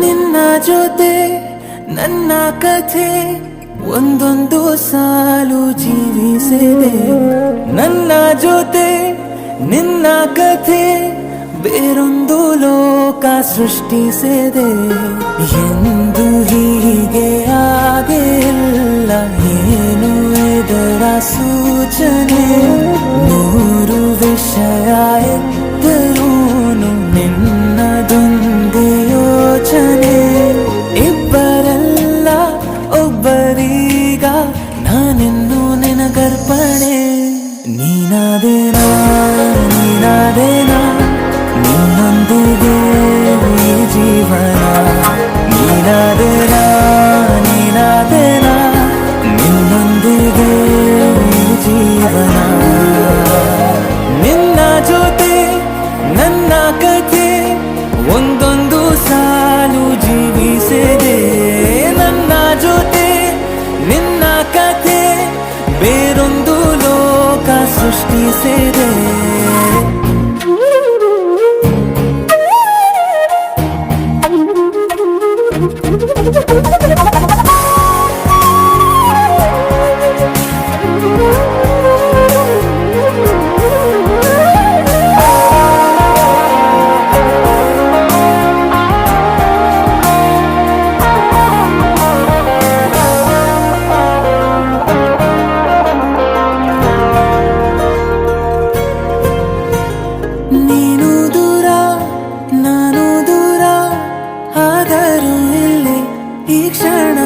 ನಿನ್ನ ಜೊತೆ ನನ್ನ ಕಥೆ ಒಂದೊಂದು ಸಾಲು ಜೀವಿಸಿದೆ. ನನ್ನ ಜೊತೆ ನಿನ್ನ ಕಥೆ ಬೇರೊಂದು ಲೋಕ ಸೃಷ್ಟಿಸಿದೆ. ಎಂದು ಹೀಗೆ ಆಗಿಲ್ಲ, ಏನು ಇದರ ಸೂಚನೆ? ನೂರು ವಿಷಯ ಎತ್ತರೂನು ನಿನ್ನದೊಂದೇ ಯೋಚನೆ. ಇಬ್ಬರಲ್ಲ ಒಬ್ಬರೀಗ ನಾನಿನ್ನು ನಿನಗರ್ಪಣೆ. ನೀನಾದೇನಾ ನೀನಾದೇನಾ ನಿನ್ನೊಂದಿಗೆ ಈ ಜೀವನ. ನೀನಾದೇನಾ ನೀನಾದೇನಾ ನಿನ್ನೊಂದಿಗೆ ಈ ಜೀವನ. ನಿನ್ನ ಜೊತೆ ನನ್ನ ಕಥೆ ಒಂದೊಂದು ಸಾಲು ಜೀವಿಸಿದೆ. ನನ್ನ ಜೊತೆ ನಿನ್ನ ಕಥೆ ಬೇರೊಂದು ಲೋಕ ಸೃಷ್ಟಿಸಿದೆ. ನೀನು ದೂರ ನಾನು ದೂರ, ಆದರೂ ಇಲ್ಲಿ ಈ ಕ್ಷಣ